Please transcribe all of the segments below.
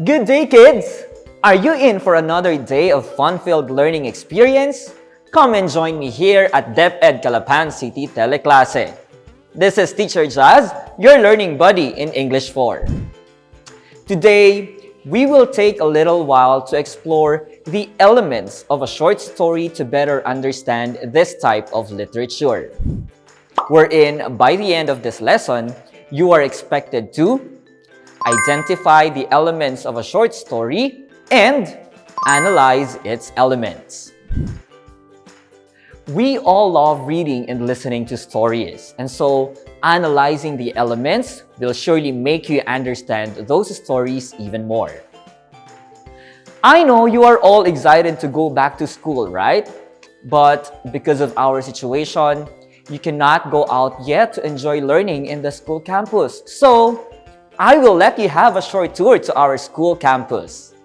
Good day, kids! Are you in for another day of fun-filled learning experience? Come and join me here at DepEd Calapan City Teleklase. This is Teacher Jazz, your learning buddy in English 4. Today, we will take a little while to explore the elements of a short story to better understand this type of literature. Wherein, by the end of this lesson, you are expected to identify the elements of a short story and analyze its elements. We all love reading and listening to stories, and so analyzing the elements will surely make you understand those stories even more. I know you are all excited to go back to school, right? But because of our situation, you cannot go out yet to enjoy learning in the school campus. So, I will let you have a short tour to our school campus.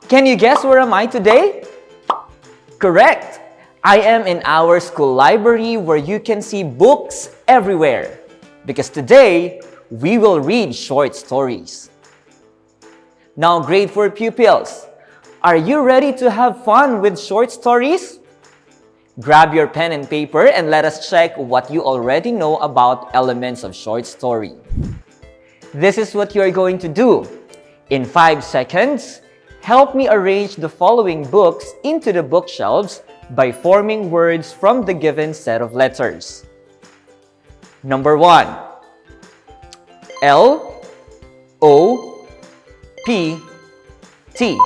Can you guess where am I today? Correct! I am in our school library where you can see books everywhere. Because today, we will read short stories. Now, grade 4 pupils, are you ready to have fun with short stories? Grab your pen and paper and let us check what you already know about elements of short story. This is what you are going to do. In 5 seconds, help me arrange the following books into the bookshelves by forming words from the given set of letters. Number 1. L O P T.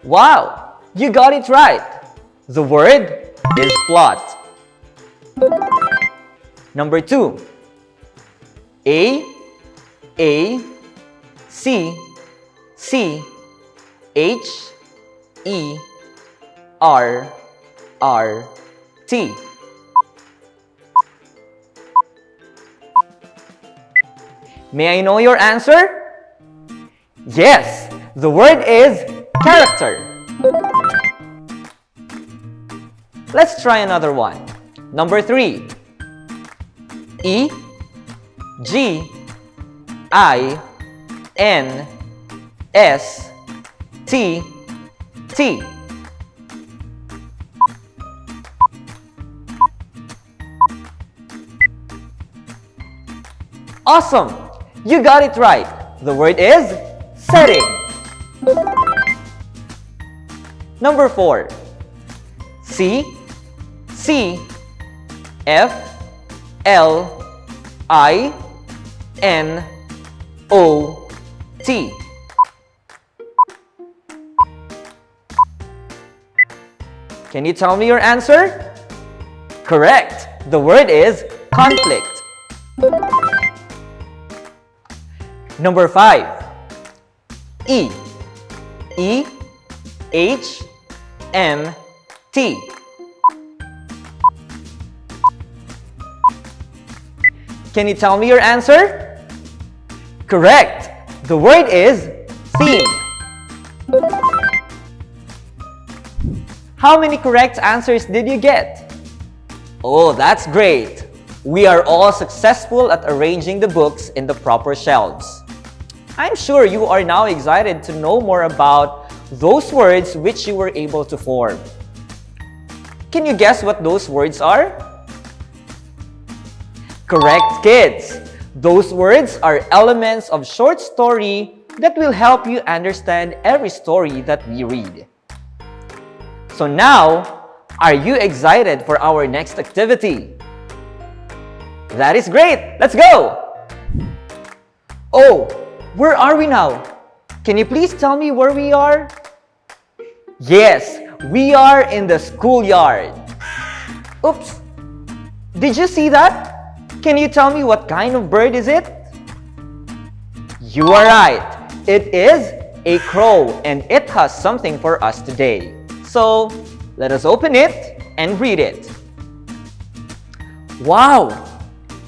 Wow! You got it right! The word is plot. Number 2. A C H E R T. May I know your answer? Yes, the word is character. Let's try another one. Number 3. E G I N S T T. Awesome! You got it right. The word is setting. Number 4. C F L I N O T. Can you tell me your answer? Correct! The word is conflict. Number 5. E H M T. Can you tell me your answer? Correct! The word is theme. How many correct answers did you get? Oh, that's great! We are all successful at arranging the books in the proper shelves. I'm sure you are now excited to know more about those words which you were able to form. Can you guess what those words are? Correct, kids! Those words are elements of short story that will help you understand every story that we read. So now, are you excited for our next activity? That is great! Let's go! Oh, where are we now? Can you please tell me where we are? Yes, we are in the schoolyard. Oops! Did you see that? Can you tell me what kind of bird is it? You are right. It is a crow and it has something for us today. So, let us open it and read it. Wow!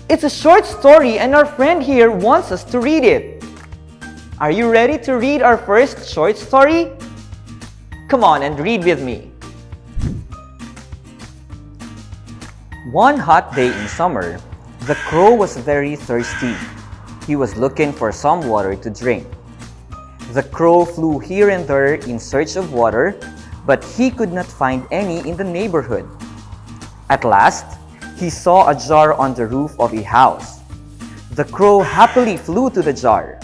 It's a short story and our friend here wants us to read it. Are you ready to read our first short story? Come on and read with me. One hot day in summer, The crow was very thirsty. He was looking for some water to drink. The crow flew here and there in search of water, but he could not find any in the neighborhood. At last, he saw a jar on the roof of a house. The crow happily flew to the jar.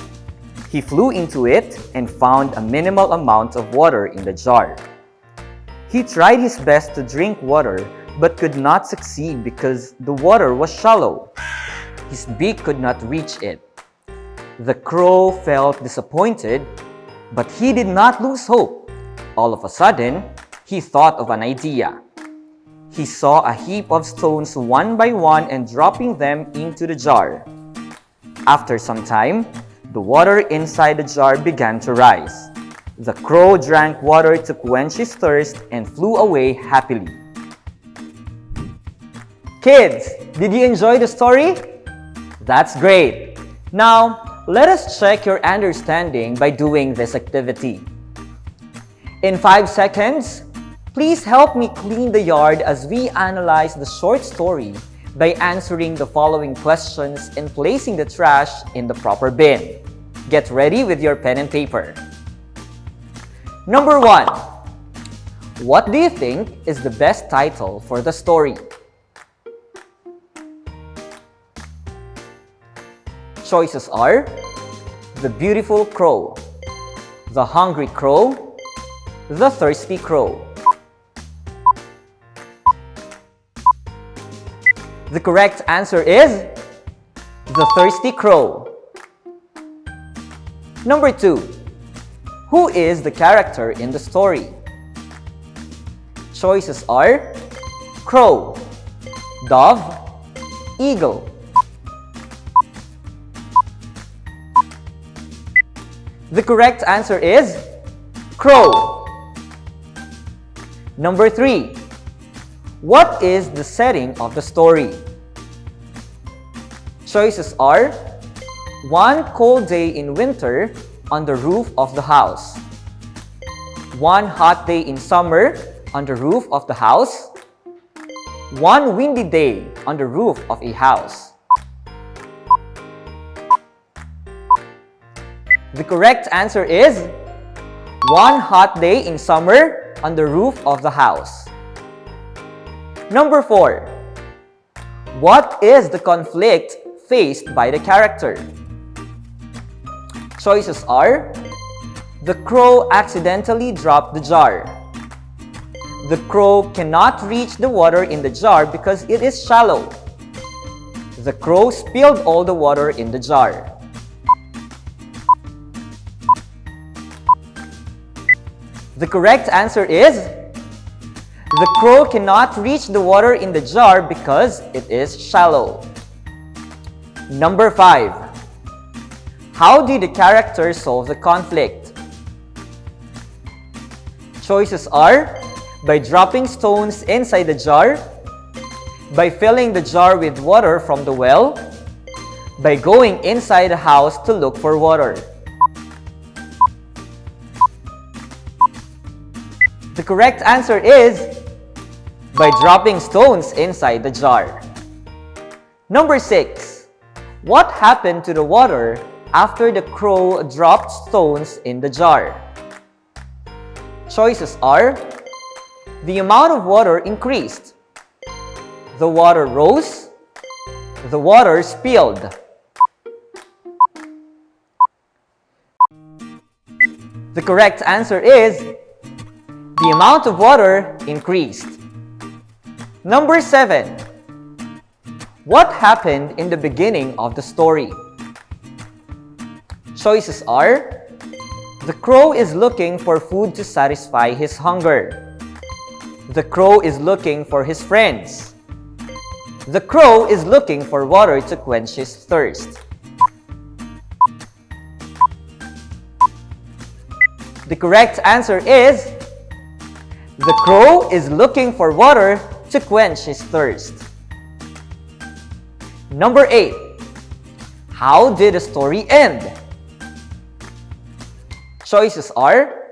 He flew into it and found a minimal amount of water in the jar. He tried his best to drink water, but could not succeed because the water was shallow. His beak could not reach it. The crow felt disappointed, but he did not lose hope. All of a sudden, he thought of an idea. He saw a heap of stones one by one and dropping them into the jar. After some time, the water inside the jar began to rise. The crow drank water to quench his thirst and flew away happily. Kids, did you enjoy the story? That's great! Now, let us check your understanding by doing this activity. In 5 seconds, please help me clean the yard as we analyze the short story by answering the following questions and placing the trash in the proper bin. Get ready with your pen and paper. Number 1. What do you think is the best title for the story? Choices are The Beautiful Crow, The Hungry Crow, The Thirsty Crow. The correct answer is The Thirsty Crow. Number 2. Who is the character in the story? Choices are Crow, Dove, Eagle. The correct answer is Crow. Number 3. What is the setting of the story? Choices are one cold day in winter on the roof of the house, one hot day in summer on the roof of the house, one windy day on the roof of a house. The correct answer is one hot day in summer on the roof of the house. Number 4. What is the conflict faced by the character? Choices are the crow accidentally dropped the jar. The crow cannot reach the water in the jar because it is shallow. The crow spilled all the water in the jar. The correct answer is the crow cannot reach the water in the jar because it is shallow. Number 5. How did the character solve the conflict? Choices are by dropping stones inside the jar, by filling the jar with water from the well, by going inside the house to look for water. The correct answer is by dropping stones inside the jar. Number 6. What happened to the water after the crow dropped stones in the jar? Choices are the amount of water increased, the water rose, the water spilled. The correct answer is the amount of water increased. Number 7. What happened in the beginning of the story? Choices are the crow is looking for food to satisfy his hunger. The crow is looking for his friends. The crow is looking for water to quench his thirst. The correct answer is the crow is looking for water to quench his thirst. Number 8. How did the story end? Choices are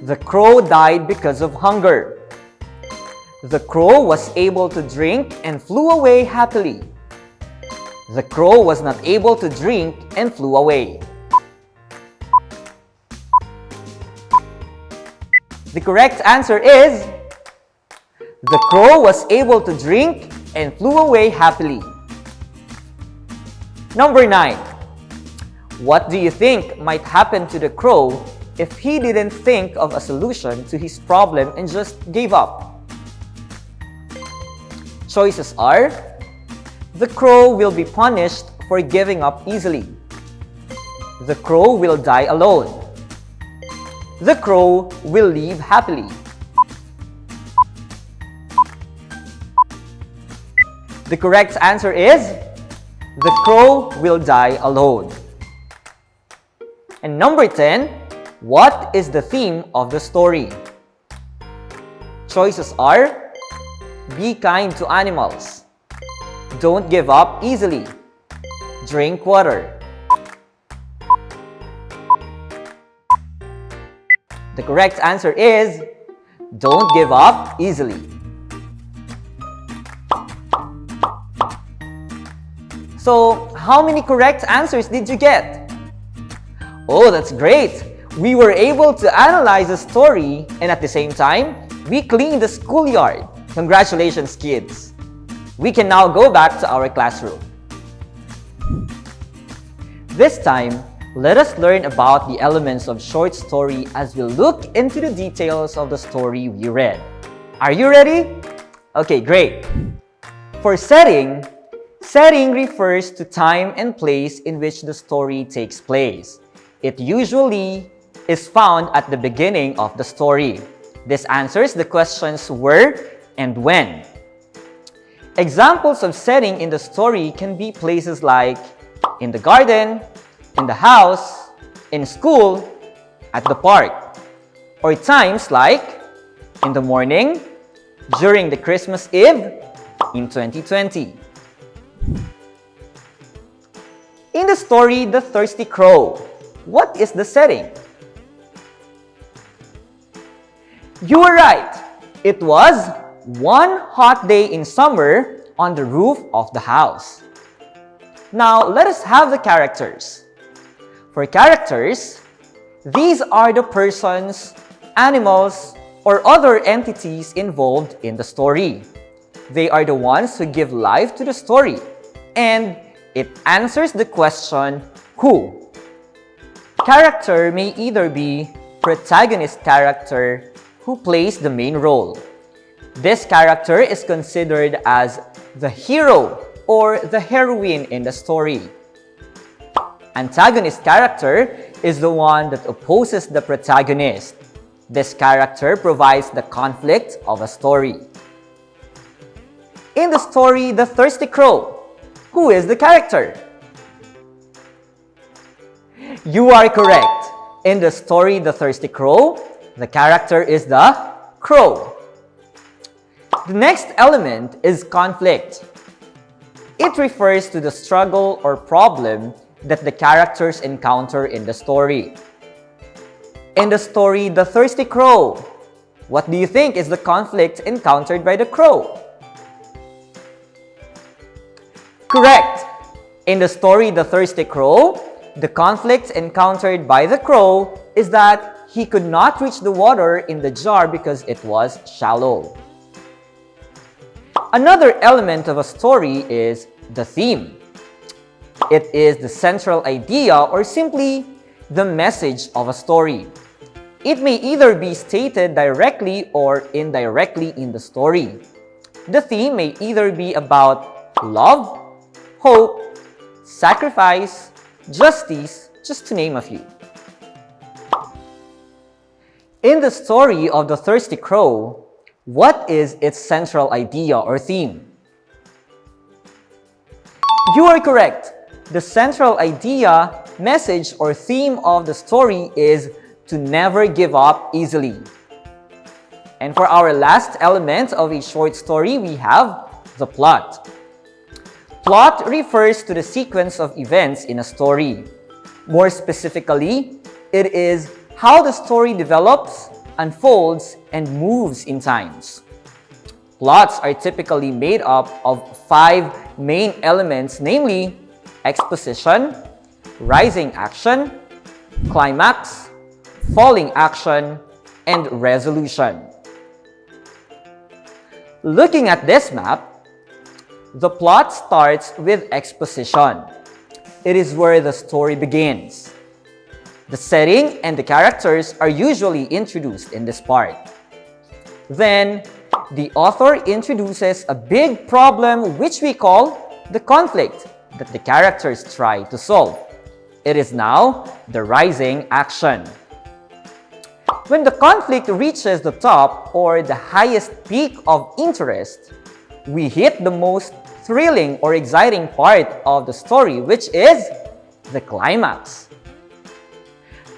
the crow died because of hunger. The crow was able to drink and flew away happily. The crow was not able to drink and flew away. The correct answer is the crow was able to drink and flew away happily. Number 9. What do you think might happen to the crow if he didn't think of a solution to his problem and just gave up? Choices are: the crow will be punished for giving up easily. The crow will die alone. The crow will live happily. The correct answer is the crow will die alone. And number 10, what is the theme of the story? Choices are: be kind to animals. Don't give up easily. Drink water. The correct answer is don't give up easily. So, how many correct answers did you get? Oh, that's great! We were able to analyze the story and at the same time, we cleaned the schoolyard. Congratulations, kids! We can now go back to our classroom. This time, let us learn about the elements of short story as we look into the details of the story we read. Are you ready? Okay, great! For setting, setting refers to time and place in which the story takes place. It usually is found at the beginning of the story. This answers the questions where and when. Examples of setting in the story can be places like in the garden, in the house, in school, at the park, or times like in the morning, during the Christmas Eve, in 2020. In the story, The Thirsty Crow, what is the setting? You were right! It was one hot day in summer on the roof of the house. Now, let us have the characters. For characters, these are the persons, animals, or other entities involved in the story. They are the ones who give life to the story, and it answers the question, who? Character may either be protagonist character who plays the main role. This character is considered as the hero or the heroine in the story. Antagonist character is the one that opposes the protagonist. This character provides the conflict of a story. In the story, The Thirsty Crow, who is the character? You are correct. In the story, The Thirsty Crow, the character is the crow. The next element is conflict. It refers to the struggle or problem that the characters encounter in the story. In the story, The Thirsty Crow, what do you think is the conflict encountered by the crow? Correct! In the story, The Thirsty Crow, the conflict encountered by the crow is that he could not reach the water in the jar because it was shallow. Another element of a story is the theme. It is the central idea or simply the message of a story. It may either be stated directly or indirectly in the story. The theme may either be about love, hope, sacrifice, justice, just to name a few. In the story of The Thirsty Crow, what is its central idea or theme? You are correct. The central idea, message, or theme of the story is to never give up easily. And for our last element of a short story, we have the plot. Plot refers to the sequence of events in a story. More specifically, it is how the story develops, unfolds, and moves in times. Plots are typically made up of 5 main elements, namely exposition, rising action, climax, falling action, and resolution. Looking at this map, the plot starts with exposition. It is where the story begins. The setting and the characters are usually introduced in this part. Then, the author introduces a big problem which we call the conflict that the characters try to solve. It is now the rising action. When the conflict reaches the top or the highest peak of interest, we hit the most thrilling or exciting part of the story, which is the climax.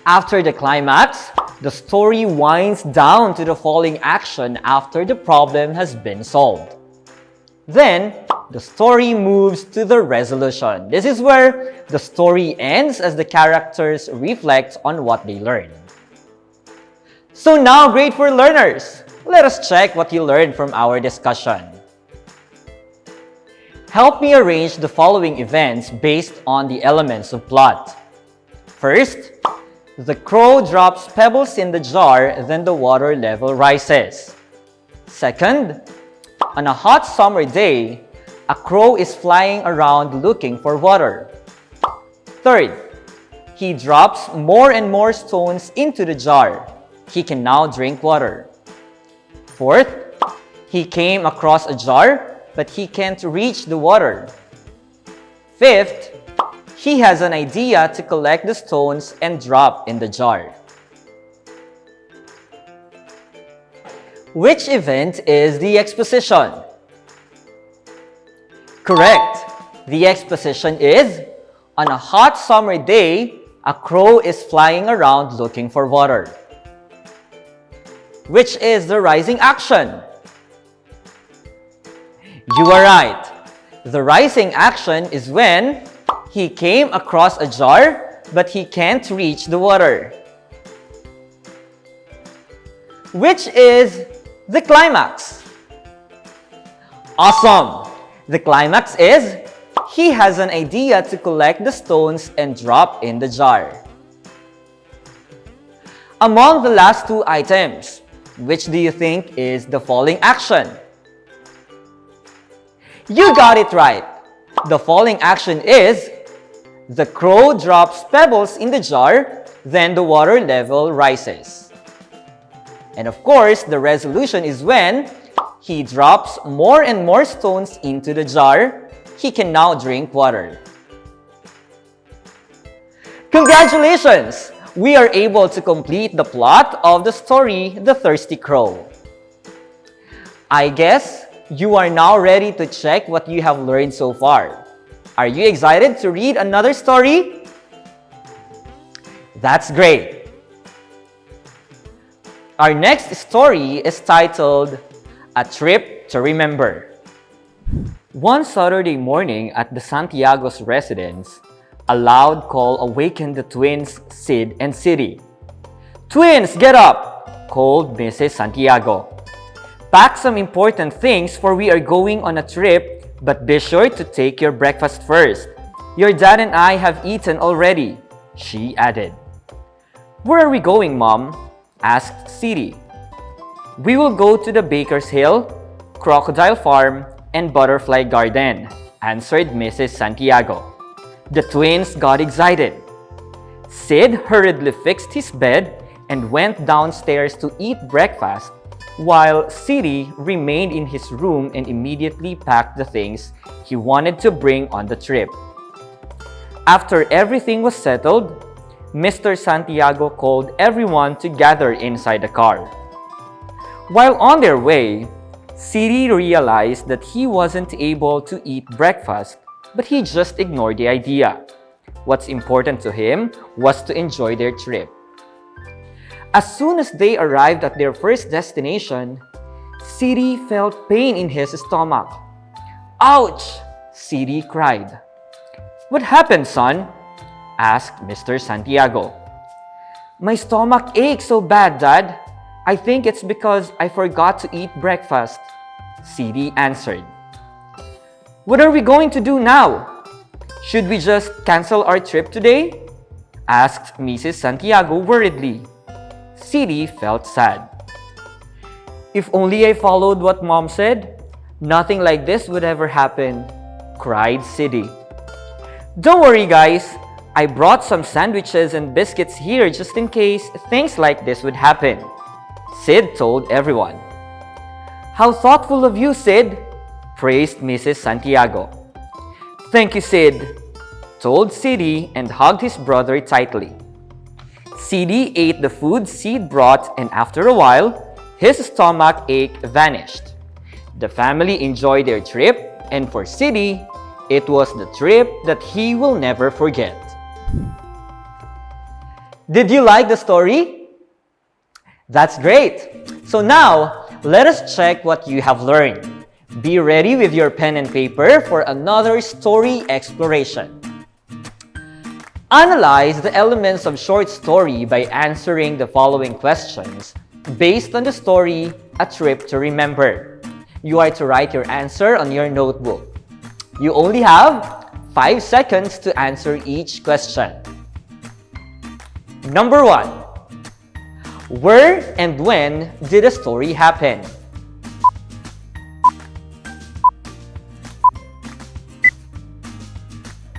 After the climax, the story winds down to the falling action after the problem has been solved. Then, the story moves to the resolution. This is where the story ends as the characters reflect on what they learned. So now, grade 4 learners, let us check what you learned from our discussion. Help me arrange the following events based on the elements of plot. First, the crow drops pebbles in the jar, then the water level rises. Second, on a hot summer day, a crow is flying around looking for water. Third, he drops more and more stones into the jar. He can now drink water. Fourth, he came across a jar, but he can't reach the water. Fifth, he has an idea to collect the stones and drop in the jar. Which event is the exposition? Correct. The exposition is, on a hot summer day, a crow is flying around looking for water. Which is the rising action? You are right. The rising action is when he came across a jar, but he can't reach the water. Which is the climax? Awesome! The climax is, he has an idea to collect the stones and drop in the jar. Among the last 2 items, which do you think is the falling action? You got it right! The falling action is, the crow drops pebbles in the jar, then the water level rises. And of course, the resolution is when he drops more and more stones into the jar. He can now drink water. Congratulations! We are able to complete the plot of the story, The Thirsty Crow. I guess you are now ready to check what you have learned so far. Are you excited to read another story? That's great! Our next story is titled, A Trip to Remember. One Saturday morning at the Santiago's residence, a loud call awakened the twins Sid and City. "Twins, get up!" called Mrs. Santiago. "Pack some important things for we are going on a trip, but be sure to take your breakfast first. Your dad and I have eaten already," she added. "Where are we going, Mom?" asked City. "We will go to the Baker's Hill, Crocodile Farm, and Butterfly Garden," answered Mrs. Santiago. The twins got excited. Sid hurriedly fixed his bed and went downstairs to eat breakfast, while City remained in his room and immediately packed the things he wanted to bring on the trip. After everything was settled, Mr. Santiago called everyone to gather inside the car. While on their way, City realized that he wasn't able to eat breakfast, but he just ignored the idea. What's important to him was to enjoy their trip. As soon as they arrived at their first destination, City felt pain in his stomach. "Ouch!" City cried. "What happened, son?" asked Mr. Santiago. "My stomach aches so bad, Dad. I think it's because I forgot to eat breakfast," Sidi answered. What are we going to do now? Should we just cancel our trip today? Asked Mrs. Santiago worriedly. Sidi felt sad. If only I followed what Mom said, nothing like this would ever happen, cried Sidi. Don't worry, guys. I brought some sandwiches and biscuits here just in case things like this would happen, Sid told everyone. How thoughtful of you, Sid, praised Mrs. Santiago. Thank you, Sid, told Sidi and hugged his brother tightly. Sidi ate the food Sid brought and after a while, his stomach ache vanished. The family enjoyed their trip and for Sidi, it was the trip that he will never forget. Did you like the story? That's great! So now, let us check what you have learned. Be ready with your pen and paper for another story exploration. Analyze the elements of short story by answering the following questions based on the story, A Trip to Remember. You are to write your answer on your notebook. You only have 5 seconds to answer each question. Number 1. Where and when did the story happen?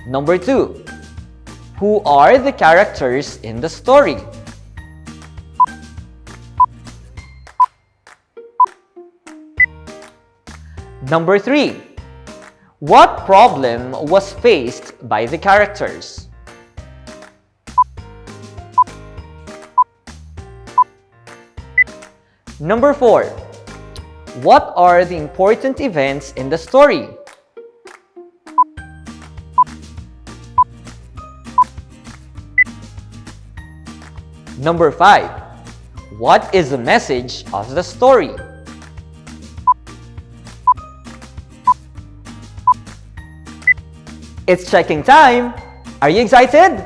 Number 2. Who are the characters in the story? Number 3. What problem was faced by the characters? Number 4. What are the important events in the story? Number 5. What is the message of the story? It's checking time! Are you excited?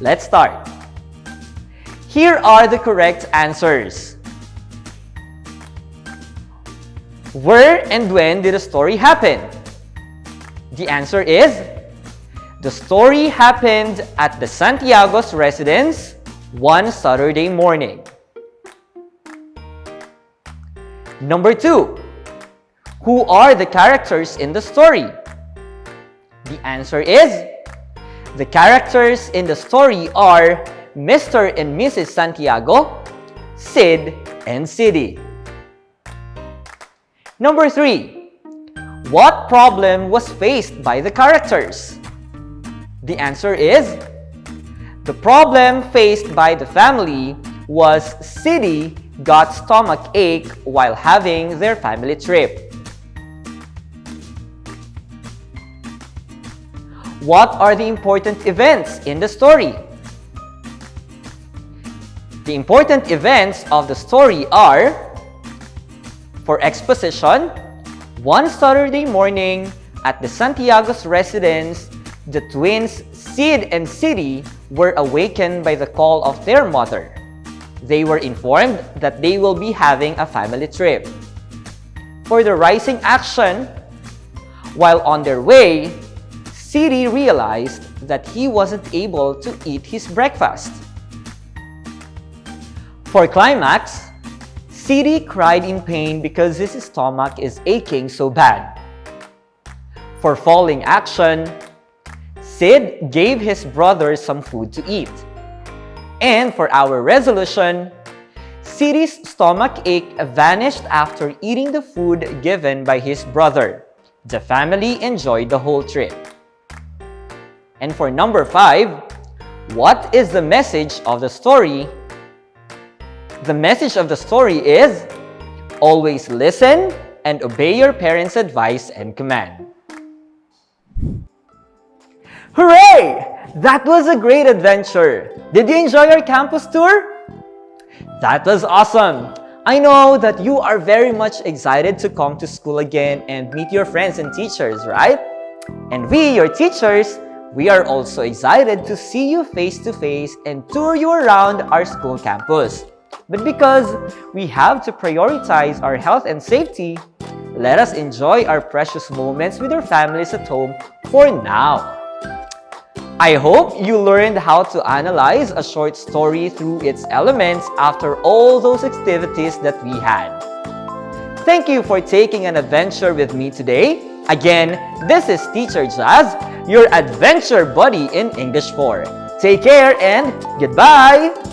Let's start. Here are the correct answers. Where and when did the story happen? The answer is, the story happened at the Santiago's residence one Saturday morning. Number 2. Who are the characters in the story? The answer is, the characters in the story are Mr. and Mrs. Santiago, Sid, and Sidi. Number 3. What problem was faced by the characters? The answer is, the problem faced by the family was Sidi got stomach ache while having their family trip. What are the important events in the story? The important events of the story are, for exposition, one Saturday morning at the Santiago's residence, the twins Sid and Sidi were awakened by the call of their mother. They were informed that they will be having a family trip. For the rising action, while on their way, Sidi realized that he wasn't able to eat his breakfast. For climax, Sidi cried in pain because his stomach is aching so bad. For falling action, Sid gave his brother some food to eat. And for our resolution, Sidi's stomach ache vanished after eating the food given by his brother. The family enjoyed the whole trip. And for number 5, what is the message of the story? The message of the story is, always listen and obey your parents' advice and command. Hooray! That was a great adventure! Did you enjoy our campus tour? That was awesome! I know that you are very much excited to come to school again and meet your friends and teachers, right? And we, your teachers, we are also excited to see you face to face and tour you around our school campus. But because we have to prioritize our health and safety, let us enjoy our precious moments with our families at home for now. I hope you learned how to analyze a short story through its elements after all those activities that we had. Thank you for taking an adventure with me today. Again, this is Teacher Jazz, your adventure buddy in English 4. Take care and goodbye!